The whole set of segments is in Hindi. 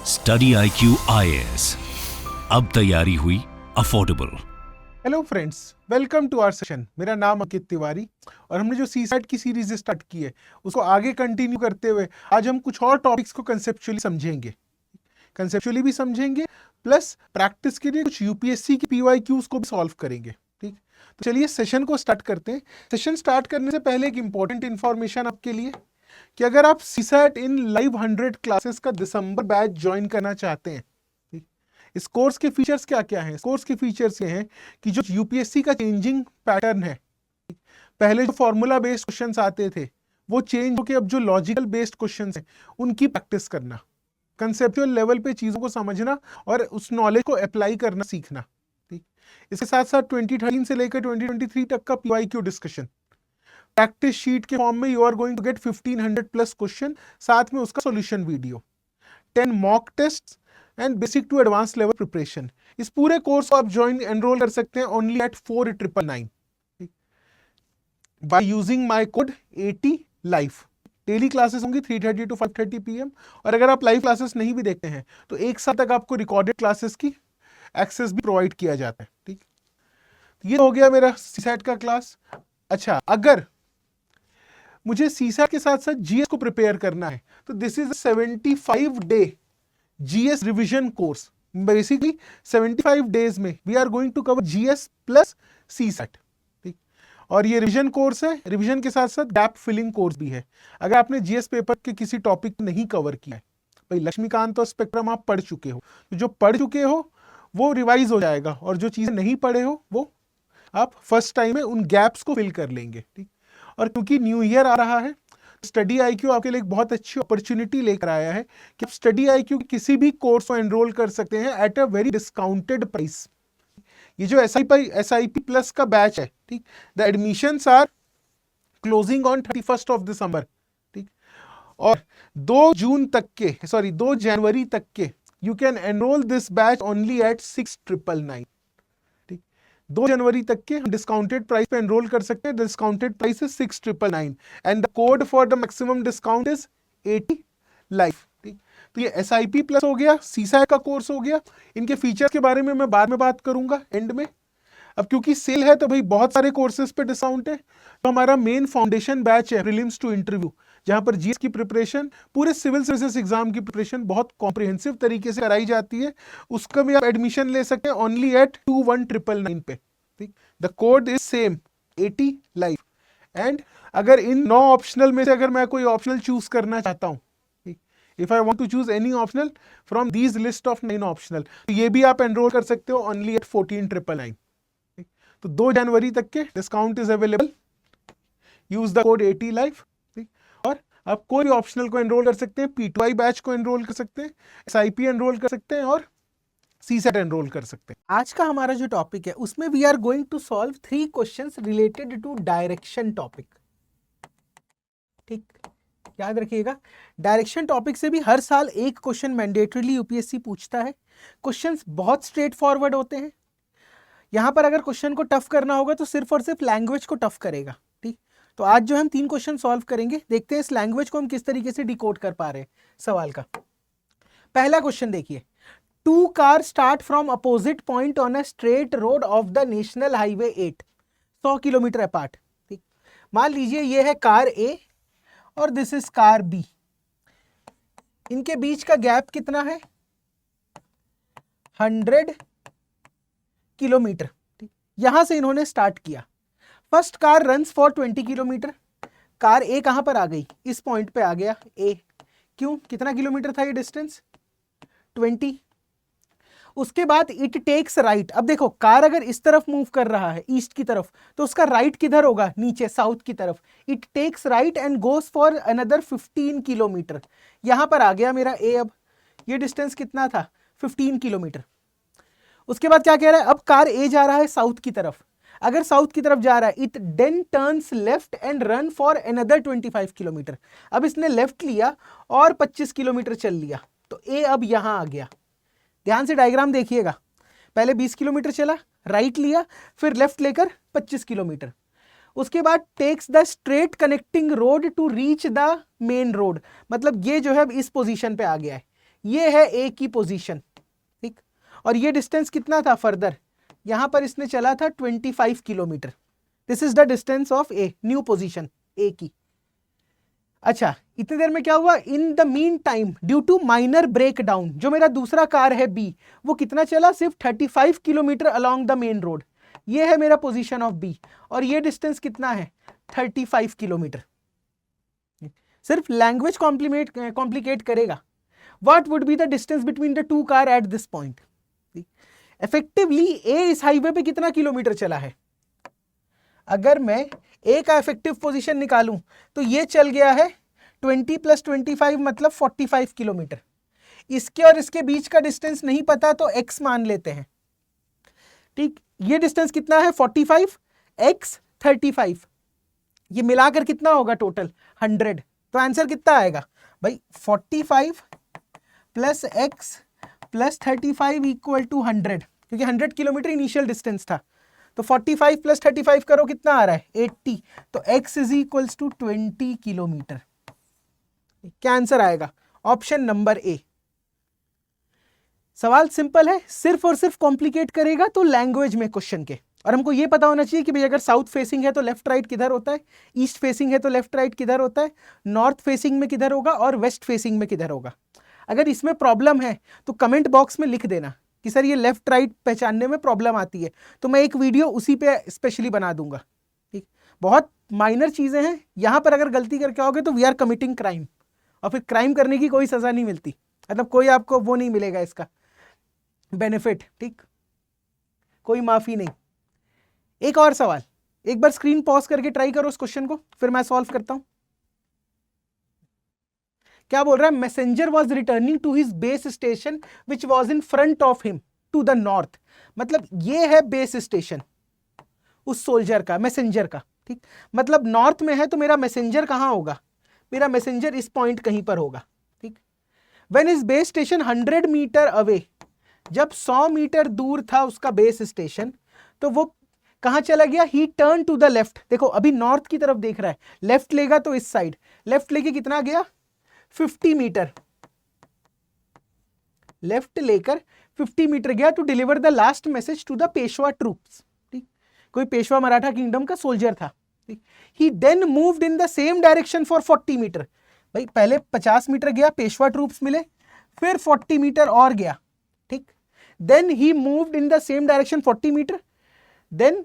स्टडी IQ IAS, अब तैयारी हुई affordable. Hello friends, welcome to our session. मेरा नाम अंकित तिवारी और हमने जो सीसैट की सीरीज स्टार्ट की है उसको आगे कंटिन्यू करते हुए आज हम कुछ और टॉपिक्स को कंसेप्चुअली भी समझेंगे प्लस प्रैक्टिस के लिए कुछ यूपीएससी की PYQs को भी सॉल्व करेंगे। ठीक, तो चलिए सेशन को स्टार्ट करते हैं। सेशन स्टार्ट करने से पहले एक इंपॉर्टेंट इन्फॉर्मेशन आपके लिए कि अगर आप सीसैट इन लाइव 100 क्लासेस का दिसंबर बैच ज्वाइन करना चाहते हैं, इस कोर्स के फीचर्स क्या क्या हैं? इस कोर्स के फीचर्स ये हैं कि जो यूपीएससी का चेंजिंग पैटर्न है, पहले जो फॉर्मूला बेस्ड क्वेश्चंस आते थे वो चेंज होकर अब जो लॉजिकल बेस्ड क्वेश्चंस हैं उनकी प्रैक्टिस करना, कंसेप्चुअल लेवल पे चीज़ों को समझना और उस नॉलेज को अप्लाई करना सीखना। ठीक, इसके साथ साथ 2013 से लेकर 2023 तक का PYQ डिस्कशन, प्रैक्टिस शीट के फॉर्म में you are going to get 1500 plus question, साथ में उसका solution video, 10 mock test and basic to advance level preparation. इस पूरे कोर्स को आप ज्वाइन एनरोल कर सकते हैं only at 4999 by using my code 80 live. Daily classes होंगी 3:30 to 5:30 PM और अगर आप लाइव क्लासेस नहीं भी देखते हैं तो एक साल तक आपको रिकॉर्डेड क्लासेस की एक्सेस भी प्रोवाइड किया जाता है। ठीक, ये हो गया मेरा सीसैट का क्लास। अच्छा, अगर मुझे सीसैट के साथ साथ जीएस को प्रिपेयर करना है तो this is 75 day GS revision course. Basically 75 days में we are going to cover GS plus CSAT. ठीक, और ये रिवीजन कोर्स है, रिवीजन के साथ साथ गैप फिलिंग कोर्स भी है। अगर आपने GS पेपर के किसी टॉपिक नहीं कवर किया है, भाई लक्ष्मीकांत और स्पेक्ट्रम आप पढ़ चुके हो, तो जो पढ़ चुके हो वो रिवाइज हो जाएगा और जो चीज़ें नहीं पढ़े हो वो आप फर्स्ट टाइम में उन गैप्स को फिल कर लेंगे। ठीक, और क्योंकि न्यू ईयर आ रहा है, स्टडी IQ आपके लिए एक बहुत अच्छी अपॉर्चुनिटी लेकर आया है कि आप स्टडी IQ किसी भी कोर्स को एनरोल कर सकते हैं at a very discounted price. ये जो SIP प्लस का बैच है, ठीक, the admissions are closing on 31st of December. ठीक, और 2 जनवरी तक के you can enrol this batch only at 6999। 2 जनवरी तक के डिस्काउंटेड प्राइस पे एनरोल कर सकते हैं। Discounted price is 6999 and the code for the maximum discount is 80 life. ठीक, तो ये SIP प्लस हो गया, सीसैट का कोर्स हो गया। इनके फीचर्स के बारे में मैं बाद में बात करूंगा एंड में। अब क्योंकि सेल है तो भाई बहुत सारे कोर्सेज पे डिस्काउंट है। तो हमारा मेन फाउंडेशन बैच है प्रीलिम्स टू इंटरव्यू, जहां पर GS की प्रिपरेशन, पूरे सिविल सर्विसेज एग्जाम की प्रिपरेशन बहुत कॉम्प्रिहेंसिव तरीके से कराई जाती है। उसका भी आप एडमिशन ले सकते हैं ओनली एट 21999 पे। ठीक, the code is same 80 live. And अगर इन 9 ऑप्शनल में से अगर मैं कोई ऑप्शनल चूज करना चाहता हूँ, if I want to choose any optional from these list of 9 optional, तो ये भी आप एनरोल कर सकते हो ओनली एट 14999। तो 2 जनवरी तक के discount is available, use the code 80 live. और आप कोई ऑप्शनल को एनरोल कर सकते हैं, P2I बैच को एनरोल कर सकते हैं, SIP एनरोल कर सकते हैं और सीसैट एनरोल कर सकते हैं। आज का हमारा जो टॉपिक है उसमें we are going to solve 3 questions related to direction topic. ठीक, याद रखिएगा, डायरेक्शन टॉपिक से भी हर साल एक क्वेश्चन मैंडेटरीली यूपीएससी पूछता है। क्वेश्चंस बहुत स्ट्रेट फॉरवर्ड होते हैं। यहां पर अगर क्वेश्चन को टफ करना होगा तो सिर्फ और सिर्फ लैंग्वेज को टफ करेगा। ठीक, तो आज जो हम 3 क्वेश्चन सॉल्व करेंगे, देखते हैं इस लैंग्वेज को हम किस तरीके से डिकोड कर पा रहे हैं सवाल का। पहला क्वेश्चन देखिए, 2 cars start from opposite point on a straight road of the National Highway 8, 100 kilometre apart. ठीक, मान लीजिए ये है कार A और दिस इज कार B। इनके बीच का गैप कितना है? 100 किलोमीटर। ठीक, यहां से इन्होंने स्टार्ट किया। First car runs for 20 kilometre. Car A कहां पर आ गई? इस पॉइंट पे आ गया A। क्यों? कितना किलोमीटर था ये डिस्टेंस? 20। उसके बाद इट टेक्स राइट। अब देखो, कार अगर इस तरफ मूव कर रहा है ईस्ट की तरफ, तो उसका राइट किधर होगा? नीचे, साउथ की तरफ। It takes right and goes for another 15 kilometre. यहां पर आ गया मेरा A। अब ये डिस्टेंस कितना था? 15 किलोमीटर। उसके बाद क्या कह रहा है? अब कार A जा रहा है साउथ की तरफ। अगर साउथ की तरफ जा रहा है, it then turns left and run for another 25 kilometre. अब इसने लेफ्ट लिया और 25 किलोमीटर चल लिया, तो A अब यहां आ गया। ध्यान से डायग्राम देखिएगा, पहले 20 किलोमीटर चला, राइट लिया, फिर लेफ्ट लेकर 25 किलोमीटर। उसके बाद takes the straight connecting road to reach the main road. मतलब ये जो है अब इस पोजीशन पे आ गया है, ये है ए की पोजीशन, ठीक, और ये डिस्टेंस कितना था फर्दर, यहां पर इसने चला था 25 kilometre. This is the distance of a, new position A की। अच्छा, इतनी देर में क्या हुआ, in the mean time due to minor break down, जो मेरा दूसरा कार है बी, वो कितना चला, सिर्फ 35 kilometre along the main road. ये है मेरा पोजीशन ऑफ बी, और ये डिस्टेंस कितना है, 35 किलोमीटर। सिर्फ लैंग्वेज कॉम्प्लिकेट करेगा। What would be the distance between the two car at this point. Effectively uh इस हाईवे पे कितना किलोमीटर चला है, अगर मैं ए का इफेक्टिव पोजीशन निकालूं तो ये चल गया है 20 + 25 मतलब 45 किलोमीटर। इसके और इसके बीच का डिस्टेंस नहीं पता तो x मान लेते हैं, ठीक। ये डिस्टेंस कितना है, 45 x 35, ये मिलाकर कितना होगा टोटल 100। तो आंसर कितना आएगा भाई, 45 + x + 35 = 100, क्योंकि 100 किलोमीटर इनिशियल डिस्टेंस था। तो 45 + 35 करो, कितना आ रहा है 80, तो x = 20 किलोमीटर। क्या आंसर आएगा, ऑप्शन नंबर ए। सवाल सिंपल है, सिर्फ और सिर्फ कॉम्प्लिकेट करेगा तो लैंग्वेज में क्वेश्चन के। और हमको ये पता होना चाहिए कि भाई अगर साउथ फेसिंग है तो लेफ्ट राइट किधर होता है, ईस्ट फेसिंग है तो लेफ्ट राइट किधर होता है, नॉर्थ फेसिंग में किधर होगा और वेस्ट फेसिंग में किधर होगा। अगर इसमें प्रॉब्लम है तो कमेंट बॉक्स में लिख देना कि सर ये लेफ्ट राइट पहचानने में प्रॉब्लम आती है, तो मैं एक वीडियो उसी पे स्पेशली बना दूंगा, ठीक। बहुत माइनर चीजें हैं, यहां पर अगर गलती करके आओगे तो वी आर कमिटिंग क्राइम, और फिर क्राइम करने की कोई सजा नहीं मिलती, मतलब कोई आपको वो नहीं मिलेगा इसका बेनिफिट, ठीक, कोई माफी नहीं। एक और सवाल, एक बार स्क्रीन पॉज करके ट्राई करो इस क्वेश्चन को, फिर मैं सॉल्व करता हूं। क्या बोल रहा है, messenger was returning to his base station which was in front of him to the north. मतलब ये है बेस स्टेशन उस सोल्जर का, मैसेंजर का, ठीक। मतलब नॉर्थ में है तो मेरा मैसेंजर कहां होगा, मेरा मैसेंजर इस पॉइंट कहीं पर होगा, ठीक। When is base station 100 metre away, जब 100 मीटर दूर था उसका बेस स्टेशन, तो वो कहां चला गया, he turn to the left. देखो अभी नॉर्थ की तरफ देख रहा है, लेफ्ट लेगा तो इस साइड, लेफ्ट लेके कितना गया 50 मीटर, लेफ्ट लेकर 50 मीटर गया to deliver the last message to the Peshwa troops, ठीक। कोई पेशवा मराठा किंगडम का सोल्जर था, ठीक। He then moved in the same direction for 40 metre. भाई पहले 50 मीटर गया, पेशवा ट्रूप्स मिले, फिर 40 मीटर और गया, ठीक। Then he moved in the same direction 40 metre, then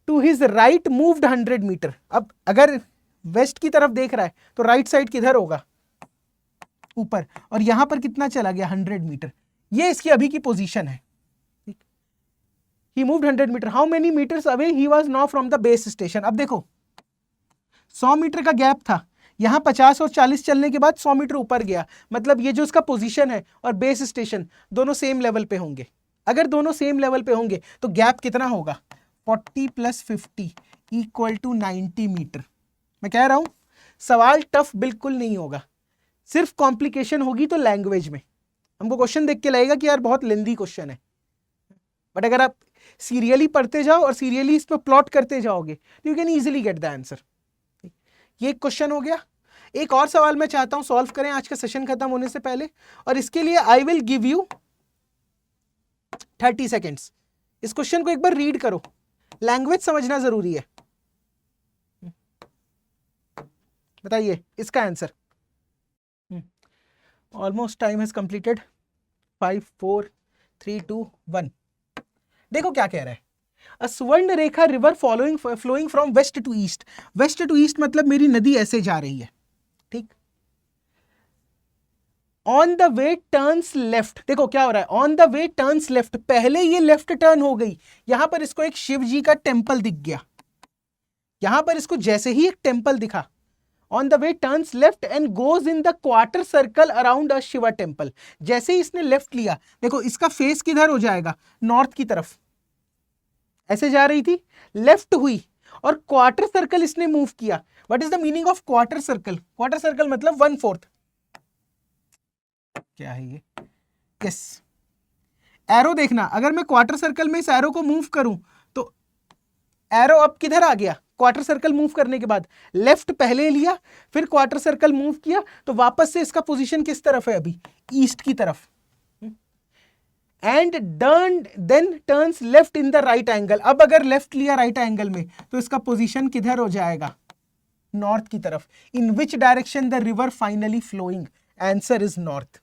to his right moved 100 metre. अब अगर वेस्ट की तरफ देख रहा है तो राइट साइड किधर होगा, ऊपर, और यहां पर कितना चला गया 100 मीटर। ये इसकी अभी की पोजीशन है, ठीक। He moved 100 metre, how many metres away he was now from the base station. अब देखो 100 मीटर का गैप था, यहां 50 और 40 चलने के बाद 100 मीटर ऊपर गया, मतलब ये जो इसका पोजीशन है और बेस स्टेशन दोनों सेम लेवल पे होंगे। अगर दोनों सेम लेवल पे होंगे तो गैप कितना होगा, 40 + 50 = 90 मीटर। मैं कह रहा हूं सवाल टफ बिल्कुल नहीं होगा, सिर्फ कॉम्प्लिकेशन होगी तो लैंग्वेज में। हमको क्वेश्चन देख के लगेगा कि यार बहुत लेंदी क्वेश्चन है, बट अगर आप सीरियली पढ़ते जाओ और सीरियली इस पर प्लॉट करते जाओगे तो you can easily get the answer. ये एक क्वेश्चन हो गया। एक और सवाल मैं चाहता हूं सॉल्व करें आज का सेशन खत्म होने से पहले, और इसके लिए I will give you 30 seconds. इस क्वेश्चन को एक बार रीड करो, लैंग्वेज समझना जरूरी है। बताइए इसका answer. Almost time has completed, 5 4 3 2 1। देखो क्या कह रहा है, a Swarnarekha river flowing from west to east. West to east मतलब मेरी नदी ऐसे जा रही है, ठीक। On the way turns left, देखो क्या हो रहा है, on the way turns left, पहले ये लेफ्ट टर्न हो गई, यहां पर इसको एक शिव जी का टेंपल दिख गया, यहां पर इसको जैसे ही एक टेंपल दिखा, on the way turns left and goes in the quarter circle around a Shiva temple. जैसे ही इसने लेफ्ट लिया, देखो इसका फेस किधर हो जाएगा, नॉर्थ की तरफ, ऐसे जा रही थी, लेफ्ट हुई और क्वार्टर सर्कल इसने मूव किया। What is the meaning of quarter circle, quarter circle मतलब 1/4, क्या है ये, यस। एरो देखना, अगर मैं क्वार्टर सर्कल में इस एरो को मूव करूं तो एरो अब किधर आ गया, क्वार्टर सर्कल मूव करने के बाद लेफ्ट पहले लिया, फिर क्वार्टर सर्कल मूव किया, तो वापस से इसका पोजीशन किस तरफ है अभी, ईस्ट की तरफ, and then turns left in the right angle. अब अगर लेफ्ट लिया राइट एंगल में तो इसका पोजीशन किधर हो जाएगा, नॉर्थ की तरफ। In which direction the river finally flowing, answer is north.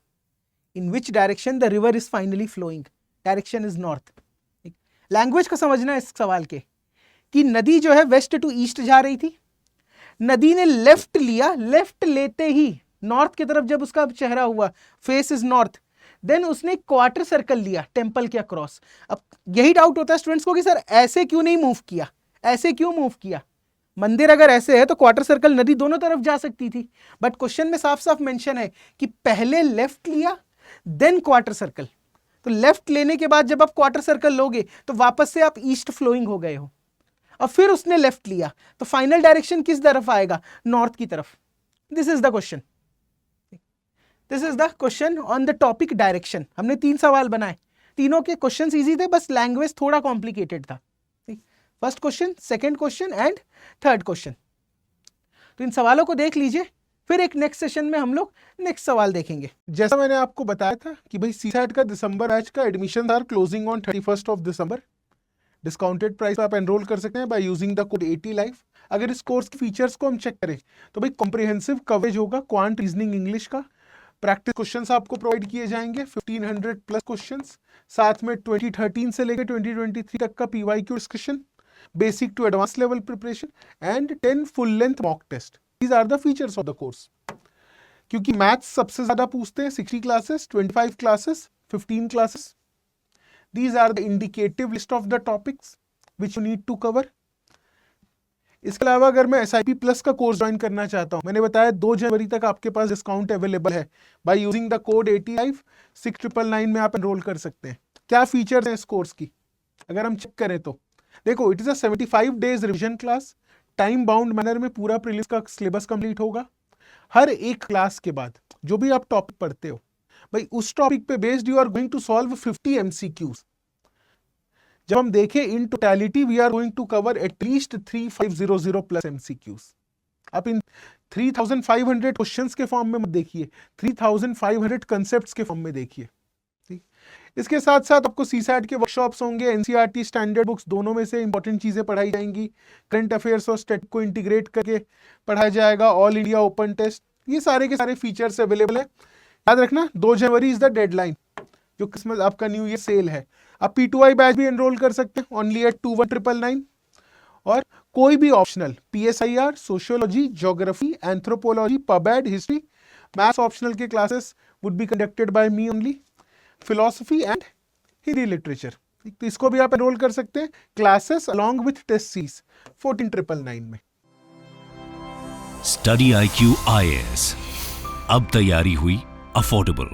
In which direction the river is finally flowing, direction is north. Language को समझना है इस सवाल के, कि नदी जो है वेस्ट टू ईस्ट जा रही थी, नदी ने लेफ्ट लिया, लेफ्ट लेते ही नॉर्थ की तरफ जब उसका चेहरा हुआ, फेस इज नॉर्थ, देन उसने क्वार्टर सर्कल लिया टेंपल के अक्रॉस। अब यही डाउट होता है स्टूडेंट्स को कि सर ऐसे क्यों नहीं मूव किया, ऐसे क्यों मूव किया। मंदिर अगर ऐसे है तो क्वार्टर सर्कल नदी दोनों तरफ जा सकती थी, बट क्वेश्चन में साफ साफ मेंशन है कि पहले लेफ्ट लिया देन क्वार्टर सर्कल। तो लेफ्ट लेने के बाद जब आप क्वार्टर सर्कल लोगे तो वापस से आप ईस्ट फ्लोइंग हो गए हो, और फिर उसने लेफ्ट लिया तो फाइनल डायरेक्शन किस तरफ आएगा, नॉर्थ की तरफ। This is the question, this is the question on the topic direction. हमने 3 सवाल बनाए, तीनों के क्वेश्चंस इजी थे, बस लैंग्वेज थोड़ा कॉम्प्लिकेटेड था। First question, second question and third question. तो इन सवालों को देख लीजिए, फिर एक नेक्स्ट सेशन में हम लोग नेक्स्ट सवाल देखेंगे। जैसा मैंने आपको बताया था कि भाई सीसैट का दिसंबर बैच का admission are closing on 31st of December. Discounted price आप एनरोल कर सकते हैं by using the code 80 life. अगर इस कोर्स के फीचर्स को हम चेक करें तो भाई कॉम्प्रिहेंसिव कवरेज होगा क्वांट, रीजनिंग, इंग्लिश का। प्रैक्टिस क्वेश्चंस आपको प्रोवाइड किए जाएंगे 1500 प्लस क्वेश्चंस, साथ में 2013 से लेकर 2023 तक का PYQ discussion, basic to advance level preparation and 10 full length mock test. These are the features of the course. क्योंकि मैथ्स सबसे ज्यादा पूछते हैं, 60 classes, 25 classes, 15 classes. These are the indicative list of the topics which you need to cover. इसके अलावा अगर मैं SIP प्लस का कोर्स ज्वाइन करना चाहता हूँ, मैंने बताया 2 जनवरी तक आपके पास डिस्काउंट अवेलेबल है। बाय यूजिंग द कोड 85 6999 में आप एनरोल कर सकते हैं। क्या फीचर्स हैं इस कोर्स की अगर हम चेक करें तो देखो, it is a 75 days revision class, time bound manner में पूरा प्रीलिम्स का सिलेबस कंप्लीट होगा। हर एक क्लास के बाद जो भी आप टॉपिक पढ़ते हो भाई उस टॉपिक पे based you are going to solve 50 MCQs। जब हम देखें in totality we are going to cover at least 3500 plus MCQs। आप इन 3500 क्वेश्चंस के फॉर्म में मत देखिए, 3500 कंसेप्ट्स के फॉर्म में देखिए। ठीक, इसके साथ साथ आपको सीसैट के वर्कशॉप्स होंगे, NCERT स्टैंडर्ड बुक्स, दोनों में से इंपॉर्टेंट चीजें पढ़ाई जाएंगी। करंट अफेयर्स और स्टैटिक को इंटीग्रेट करके पढ़ाया जाएगा। ऑल इंडिया ओपन टेस्ट, ये सारे के सारे फीचर्स अवेलेबल है। याद रखना 2 जनवरी इज द डेडलाइन, जो क्रिसमस आपका न्यू ईयर सेल है। आप P2I बैच भी एनरोल कर सकते हैं ओनली एट 2199। और कोई भी optional PSIR, sociology, geography, anthropology, pub ad, history, maths optional के classes would be conducted by me only. Philosophy and Hindi literature, तो इसको भी आप एनरोल कर सकते हैं। Classes along with test series 14999 में। स्टडी IQ IAS, अब तैयारी हुई अफोर्डेबल।